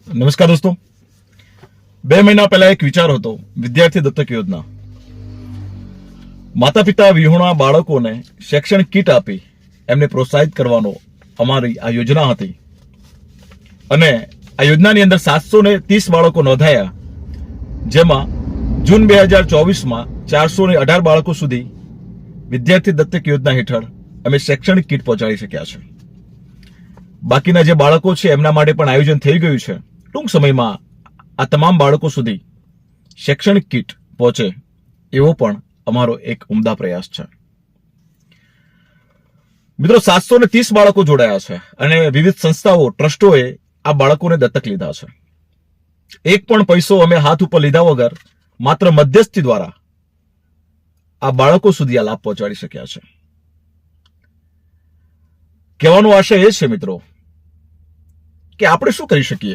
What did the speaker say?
નમસ્કાર દોસ્તો, 2 મહિના પહેલા એક વિચાર હતો વિદ્યાર્થી દત્તક યોજના. માતા પિતા વિહોણા બાળકોને શૈક્ષણિક કીટ આપી એમને પ્રોત્સાહિત કરવાનો અમારી આ યોજના હતી. અને આ યોજનાની અંદર 730 બાળકો નોંધાયા, જેમાં જૂન 2024માં 418 બાળકો સુધી વિદ્યાર્થી દત્તક યોજના હેઠળ અમે શૈક્ષણિક કીટ પહોંચાડી શક્યા છે. બાકીના જે બાળકો છે એમના માટે પણ આયોજન થઈ ગયું છે. ટૂંક સમયમાં આ તમામ બાળકો સુધી શૈક્ષણિક કીટ પહોંચે એવો પણ અમારો એક ઉમદા પ્રયાસ છે. મિત્રો, 730 બાળકો જોડાયા છે અને વિવિધ સંસ્થાઓ, ટ્રસ્ટોએ આ બાળકોને દત્તક લીધા છે. એક પણ પૈસો અમે હાથ ઉપર લીધા વગર માત્ર મધ્યસ્થી દ્વારા આ બાળકો સુધી આ લાભ પહોંચાડી શક્યા છે. કહેવાનો આશય એ છે મિત્રો કે આપણે શું કરી શકીએ.